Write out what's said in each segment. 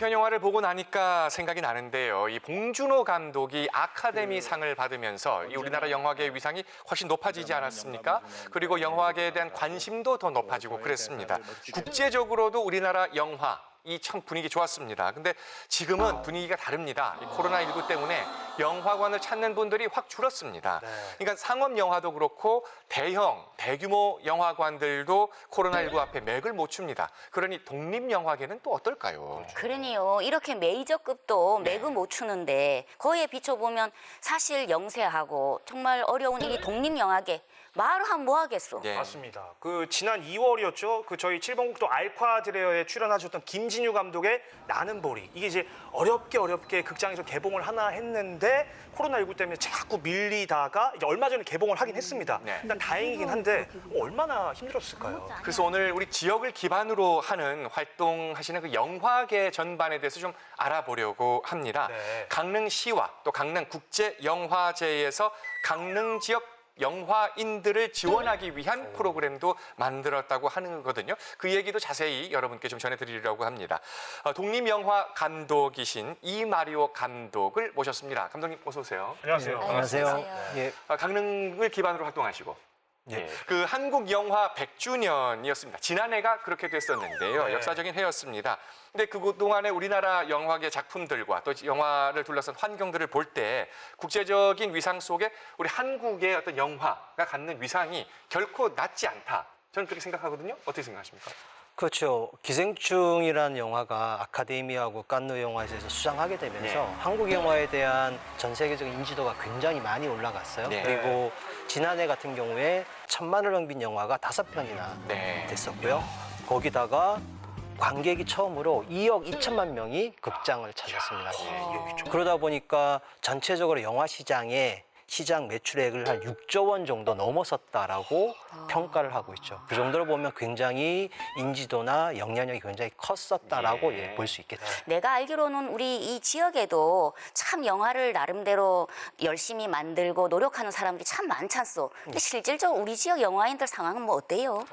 단편 영화를 보고 나니까 생각이 나는데요. 이 봉준호 감독이 아카데미 상을 받으면서 이 우리나라 영화계의 위상이 훨씬 높아지지 않았습니까? 그리고 영화계에 대한 관심도 더 높아지고 그랬습니다. 국제적으로도 우리나라 영화 이 참 분위기 좋았습니다. 근데 지금은 분위기가 다릅니다. 이 코로나19 때문에 영화관을 찾는 분들이 확 줄었습니다. 그러니까 상업 영화도 그렇고 대규모 영화관들도 코로나19 앞에 맥을 못 춥니다. 그러니 독립 영화계는 또 어떨까요? 그러니요. 이렇게 메이저급도 맥을 못 추는데 거기에 비춰보면 사실 영세하고 정말 어려운 이 독립 영화계 말을 하면 뭐 하겠어. 예. 맞습니다. 그 지난 2월이었죠. 그 저희 7번국도 알콰드레어에 출연하셨던 김진유 감독의 나는 보리. 이게 이제 어렵게 극장에서 개봉을 하나 했는데 코로나19 때문에 자꾸 밀리다가 이제 얼마 전에 개봉을 하긴 했습니다. 일단 다행이긴 한데 얼마나 힘들었을까요? 그래서 오늘 우리 지역을 기반으로 하는 활동하시는 그 영화계 전반에 대해서 좀 알아보려고 합니다. 네. 강릉시와 또 강릉국제영화제에서 강릉 지역 영화인들을 지원하기 위한 프로그램도 만들었다고 하는 거거든요. 그 얘기도 자세히 여러분께 좀 전해드리려고 합니다. 독립영화 감독이신 이마리오 감독을 모셨습니다. 감독님 어서 오세요. 안녕하세요. 안녕하세요. 예, 강릉을 기반으로 활동하시고 예. 그 한국 영화 100주년이었습니다. 지난해가 그렇게 됐었는데요. 네. 역사적인 해였습니다. 근데 그동안에 우리나라 영화계 작품들과 또 영화를 둘러싼 환경들을 볼 때 국제적인 위상 속에 우리 한국의 어떤 영화가 갖는 위상이 결코 낮지 않다. 저는 그렇게 생각하거든요. 어떻게 생각하십니까? 그렇죠. 기생충이라는 영화가 아카데미하고 칸느 영화제에서 수상하게 되면서 한국 영화에 대한 전 세계적인 인지도가 굉장히 많이 올라갔어요. 네. 그리고 지난해 같은 경우에 1,000만을 넘긴 영화가 5편이나 네. 됐었고요. 거기다가 관객이 처음으로 2억 2천만 명이 극장을 찾았습니다. 그러다 보니까 전체적으로 영화 시장에 시장 매출액을 한 6조 원 정도 넘어섰다라고 평가를 하고 있죠. 그 정도로 보면 굉장히 인지도나 영향력이 굉장히 컸었다라고 볼 수 있겠죠. 내가 알기로는 우리 이 지역에도 참 영화를 나름대로 열심히 만들고 노력하는 사람들이 참 많잖소. 근데 실질적으로 우리 지역 영화인들 상황은 뭐 어때요?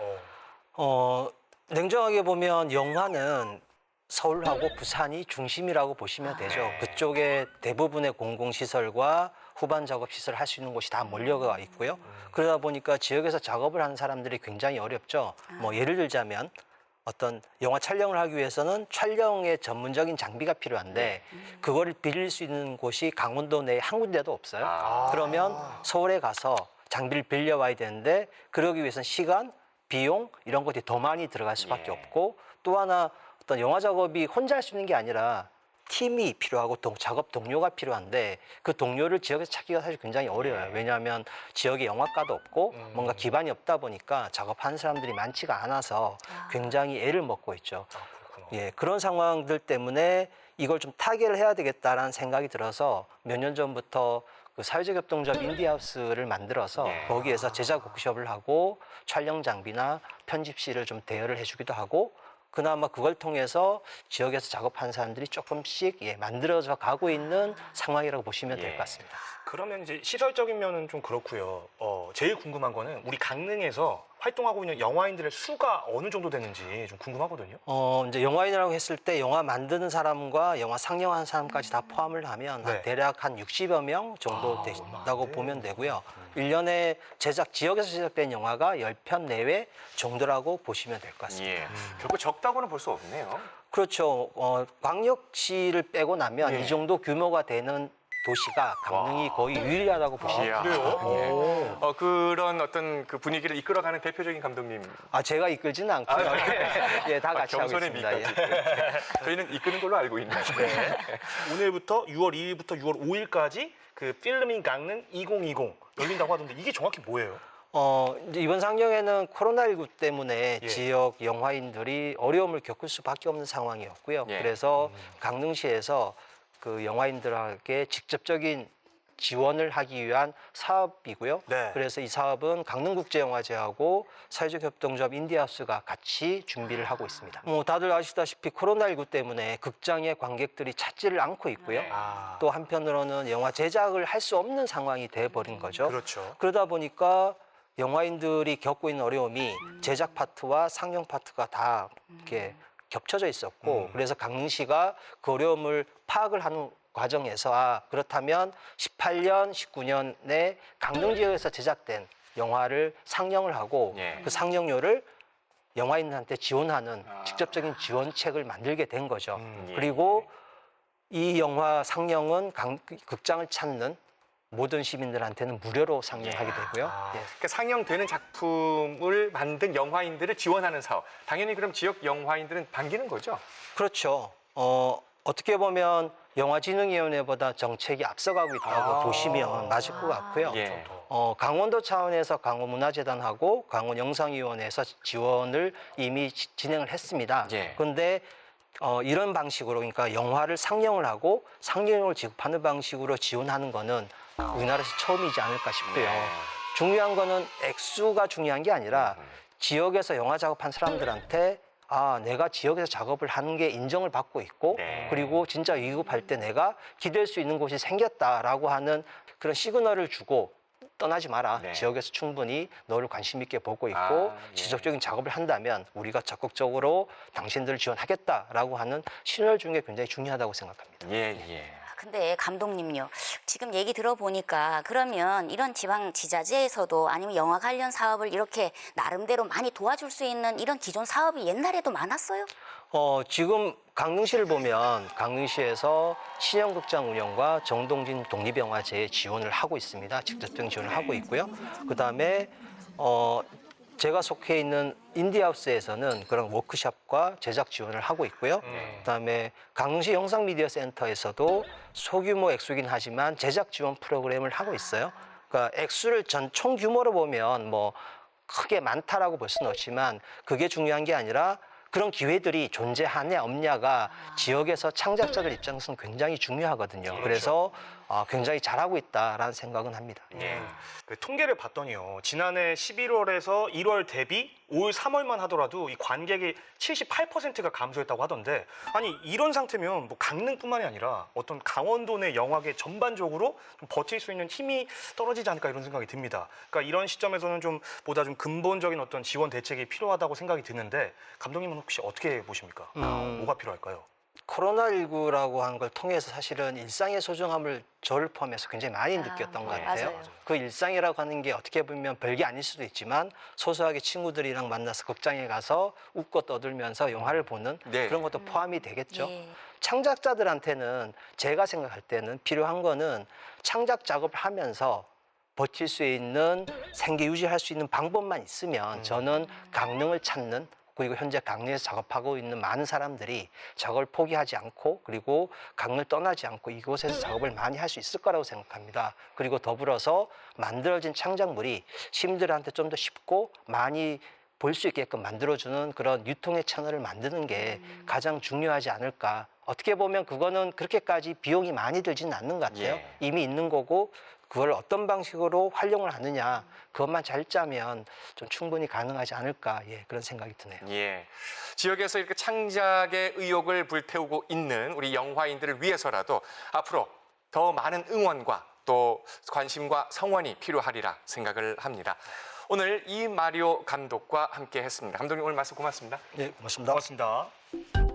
냉정하게 보면 영화는 서울하고 부산이 중심이라고 보시면 되죠. 그쪽에 대부분의 공공시설과 후반 작업 시설을 할 수 있는 곳이 다 몰려가 있고요. 그러다 보니까 지역에서 작업을 하는 사람들이 굉장히 어렵죠. 뭐 예를 들자면 어떤 영화 촬영을 하기 위해서는 촬영에 전문적인 장비가 필요한데 그거를 빌릴 수 있는 곳이 강원도 내에 한 군데도 없어요. 그러면 서울에 가서 장비를 빌려와야 되는데 그러기 위해서는 시간, 비용 이런 것들이 더 많이 들어갈 수밖에 없고 또 하나 어떤 영화 작업이 혼자 할 수 있는 게 아니라 팀이 필요하고 작업 동료가 필요한데 그 동료를 지역에서 찾기가 사실 굉장히 어려워요. 왜냐하면 지역에 영화과도 없고 뭔가 기반이 없다 보니까 작업하는 사람들이 많지가 않아서 굉장히 애를 먹고 있죠. 예, 그런 상황들 때문에 이걸 좀 타개를 해야 되겠다라는 생각이 들어서 몇 년 전부터 그 사회적 협동조합 인디하우스를 만들어서 거기에서 제작 워크숍을 하고 촬영 장비나 편집실을 좀 대여를 해주기도 하고 그나마 그걸 통해서 지역에서 작업하는 사람들이 조금씩 만들어져 가고 있는 상황이라고 보시면 될 것 같습니다. 그러면 이제 시설적인 면은 좀 그렇고요. 제일 궁금한 거는 우리 강릉에서 활동하고 있는 영화인들의 수가 어느 정도 되는지 좀 궁금하거든요. 이제 영화인이라고 했을 때 영화 만드는 사람과 영화 상영하는 사람까지 다 포함을 하면 대략 한 60여 명 정도 된다고 보면 되고요. 1년에 지역에서 제작된 영화가 10편 내외 정도라고 보시면 될 것 같습니다. 결코 적다고는 볼 수 없네요. 그렇죠. 광역시를 빼고 나면 이 정도 규모가 되는 도시가 강릉이 거의 유일하다고 보시면 그래요? 그런 어떤 그 분위기를 이끌어가는 대표적인 감독님. 제가 이끌지는 않고요. 다 같이 하고 겸손의 있습니다. 미까지. 저희는 이끄는 걸로 알고 있는데. 오늘부터 6월 2일부터 6월 5일까지 그 필름인 강릉 2020 열린다고 하던데 이게 정확히 뭐예요? 이제 이번 상영에는 코로나19 때문에 지역 영화인들이 어려움을 겪을 수밖에 없는 상황이었고요. 그래서 강릉시에서 그 영화인들에게 직접적인 지원을 하기 위한 사업이고요. 그래서 이 사업은 강릉국제영화제하고 사회적 협동조합 인디하우스가 같이 준비를 하고 있습니다. 다들 아시다시피 코로나19 때문에 극장에 관객들이 찾지를 않고 있고요. 또 한편으로는 영화 제작을 할 수 없는 상황이 돼버린 거죠. 그렇죠. 그러다 보니까 영화인들이 겪고 있는 어려움이 제작 파트와 상영 파트가 다 이렇게 겹쳐져 있었고 그래서 강릉시가 그 어려움을 파악을 하는 과정에서 그렇다면 18년, 19년에 강릉 지역에서 제작된 영화를 상영을 하고 예. 그 상영료를 영화인들한테 지원하는 직접적인 지원책을 만들게 된 거죠. 예. 그리고 이 영화 상영은 극장을 찾는 모든 시민들한테는 무료로 상영하게 되고요. 예. 그러니까 상영되는 작품을 만든 영화인들을 지원하는 사업. 당연히 그럼 지역 영화인들은 반기는 거죠? 그렇죠. 어떻게 보면 영화진흥위원회보다 정책이 앞서가고 있다고 보시면 맞을 것 같고요. 예. 강원도 차원에서 강원문화재단하고 강원영상위원회에서 지원을 이미 진행을 했습니다. 예. 그런데 이런 방식으로 그러니까 영화를 상영을 하고 상영료를 지급하는 방식으로 지원하는 거는 우리나라에서 처음이지 않을까 싶고요. 네. 중요한 거는 액수가 중요한 게 아니라 지역에서 영화 작업한 사람들한테 내가 지역에서 작업을 하는 게 인정을 받고 있고 네. 그리고 진짜 위급할 때 내가 기댈 수 있는 곳이 생겼다라고 하는 그런 시그널을 주고 떠나지 마라. 네. 지역에서 충분히 너를 관심 있게 보고 있고 예. 지속적인 작업을 한다면 우리가 적극적으로 당신들을 지원하겠다라고 하는 신호를 주는 게 굉장히 중요하다고 생각합니다. 예, 예. 근데 감독님요, 지금 얘기 들어보니까 그러면 이런 지방 지자체에서도 아니면 영화 관련 사업을 이렇게 나름대로 많이 도와줄 수 있는 이런 기존 사업이 옛날에도 많았어요? 지금 강릉시를 보면 강릉시에서 신형극장 운영과 정동진 독립영화제에 지원을 하고 있습니다. 직접적인 지원을 하고 있고요. 그다음에 제가 속해 있는 인디하우스에서는 그런 워크숍과 제작 지원을 하고 있고요. 그다음에 강릉시 영상미디어센터에서도 소규모 액수긴 하지만 제작 지원 프로그램을 하고 있어요. 그러니까 액수를 총 규모로 보면 뭐 크게 많다라고 볼 수는 없지만 그게 중요한 게 아니라 그런 기회들이 존재하냐 없냐가 지역에서 창작자들 입장에서는 굉장히 중요하거든요. 그래서 굉장히 잘하고 있다라는 생각은 합니다. 예. 그 통계를 봤더니요. 지난해 11월에서 1월 대비 올 3월만 하더라도 이 관객이 78%가 감소했다고 하던데 아니 이런 상태면 뭐 강릉뿐만이 아니라 어떤 강원도 내 영화계 전반적으로 좀 버틸 수 있는 힘이 떨어지지 않을까 이런 생각이 듭니다. 그러니까 이런 시점에서는 좀 보다 좀 근본적인 어떤 지원 대책이 필요하다고 생각이 드는데 감독님은 혹시 어떻게 보십니까? 뭐가 필요할까요? 코로나19라고 하는 걸 통해서 사실은 일상의 소중함을 저를 포함해서 굉장히 많이 느꼈던 것 같아요. 맞아요. 그 일상이라고 하는 게 어떻게 보면 별게 아닐 수도 있지만 소소하게 친구들이랑 만나서 극장에 가서 웃고 떠들면서 영화를 보는 네. 그런 것도 포함이 되겠죠. 예. 창작자들한테는 제가 생각할 때는 필요한 거는 창작 작업을 하면서 버틸 수 있는 생계 유지할 수 있는 방법만 있으면 저는 강릉을 찾는 그리고 현재 강릉에서 작업하고 있는 많은 사람들이 작업을 포기하지 않고 그리고 강릉을 떠나지 않고 이곳에서 작업을 많이 할 수 있을 거라고 생각합니다. 그리고 더불어서 만들어진 창작물이 시민들한테 좀 더 쉽고 많이 볼 수 있게끔 만들어주는 그런 유통의 채널을 만드는 게 가장 중요하지 않을까. 어떻게 보면 그거는 그렇게까지 비용이 많이 들지는 않는 것 같아요. 예. 이미 있는 거고 그걸 어떤 방식으로 활용을 하느냐 그것만 잘 짜면 좀 충분히 가능하지 않을까 그런 생각이 드네요. 예. 지역에서 이렇게 창작의 의욕을 불태우고 있는 우리 영화인들을 위해서라도 앞으로 더 많은 응원과 또 관심과 성원이 필요하리라 생각을 합니다. 오늘 이마리오 감독과 함께 했습니다. 감독님 오늘 말씀 고맙습니다. 네, 고맙습니다. 고맙습니다.